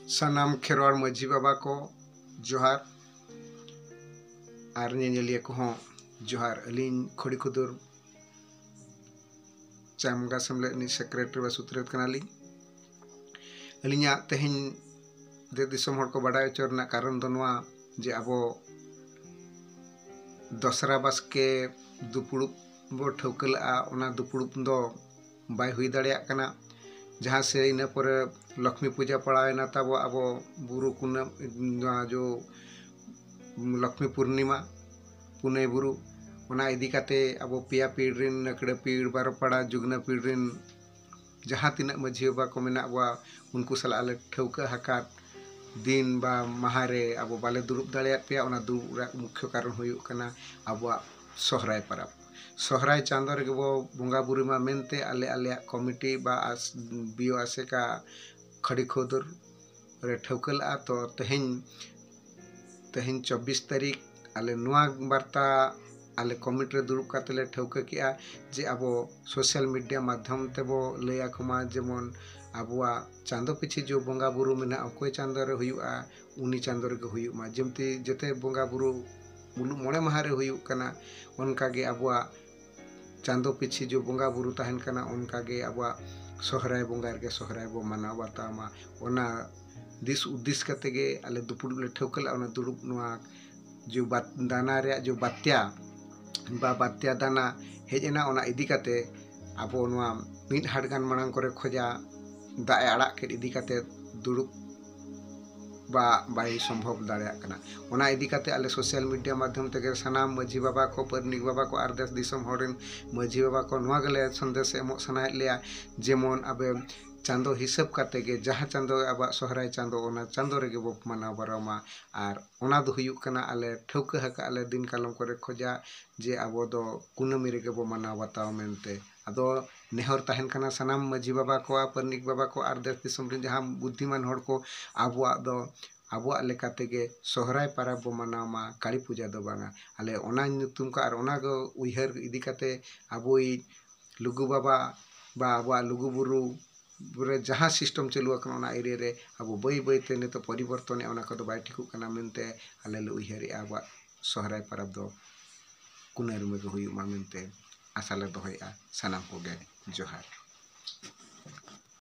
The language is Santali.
Sanam Kherwal Maji Baba ko Johar ar ñeñaliya ko hon Johar alin Khodi Khudur Chamga Samlet ni Secretary Basutret kanali alinya tehin de disom hor ko baday chorna karon do noa je abo dosra baske dupulup bo ठौकला ona dupulup do bay hui dareya kana जहाँ से इन पर लक्ष्मी पूजा पड़ाएना तब अब बुरु कुना जो लक्ष्मी पूर्णिमा पुने बुरु ओना इदी काते अब पिया पीड़िन नकड़े पीड़ बारपाड़ा जुगना पीड़िन जहाँ तीना मझी बाबा को मेना बा उनको सला आले ठौका हकार दिन बा महारे अब बाले दुरुब दाड़ेया पेया ओना दुरुब मुख्य कारण हुयुक कना अब सोहराय परब सोहराय चांदो रे बो बंगा बुरी मा मेनते आले आले कमिटी बा बियो आसेका खड़ी खोदर रे ठौकला तो तेहेन 24 तारीख आले नुआ वार्ता आले कमिटी रे दुरुब कातेले ठौका किया जे आबो सोशल मीडिया माध्यम तेबो लैया खमा जेमन आबुआ चांदो पिछि जो बंगा बुरु मेना अकोय चांदो रे हुयुआ उनी चांदो रे हुयुमा जेमति जते बंगा बुरु मुलु मोणे माहारे हुयुक कना उनका गे आबुआ चांदो पिछि जो बंगा बुरु तहन कना उनका गे आबुआ सोहराय बंगा रे सोहराय बो माना बातामा ओना दिस उद्देश्य कते गे आले दुपुड़ ले ठौकला ओना दुरुब नुआ जो दाना रे जो बात्या दाना हेजना ओना इदी कते आबो नुआ मिड हाडगान मांग करे खोजा दाए आड़ा के इदी कते दुरुब बा बाई संभव दाड़ेया कना ओना इदी कते आले सोशल मीडिया माध्यम तेगे सनाम मझी बाबा को परनिक बाबा को आरदेश दिसम हॉर्डन मझी बाबा को नवा गले संदेश एमो सनाय लिया जेमन अबे चांदो हिसाब काते गे जहाँ चांदो अब सोहराय चांदो ओना चांदो रे बो माना बरमा आर ओना दो हुयुक कना आले ठौका हका आले दिन कालम करे खोजा जे आबो दो कुनमी रे बो माना बताओ मेनते अदो नेहर तहन कना सनाम मझी बाबा को परनिक बाबा को आरदेश दिसम रे जहाँ बुद्धिमान हड़ को आबुआ लेकाते गे सोहराय परब बो मानामा काली पूजा दो बांगा आले ओना नुतुम का आर ओना गो उइहर इदी काते आबोई लुगु बाबा बा आबुआ लुगु बुरु बुरे जहाँ सिस्टम चलुआ कना ओना एरिया रे आबो बई बई ते ने तो परिवर्तन ओना को दो बाय ठिकु कना मेनते आले ले उइहर आबुआ सोहराय परब दो कुनर में हुयुमा मेनते आशा ले दोहया सनाम को गे जोहार।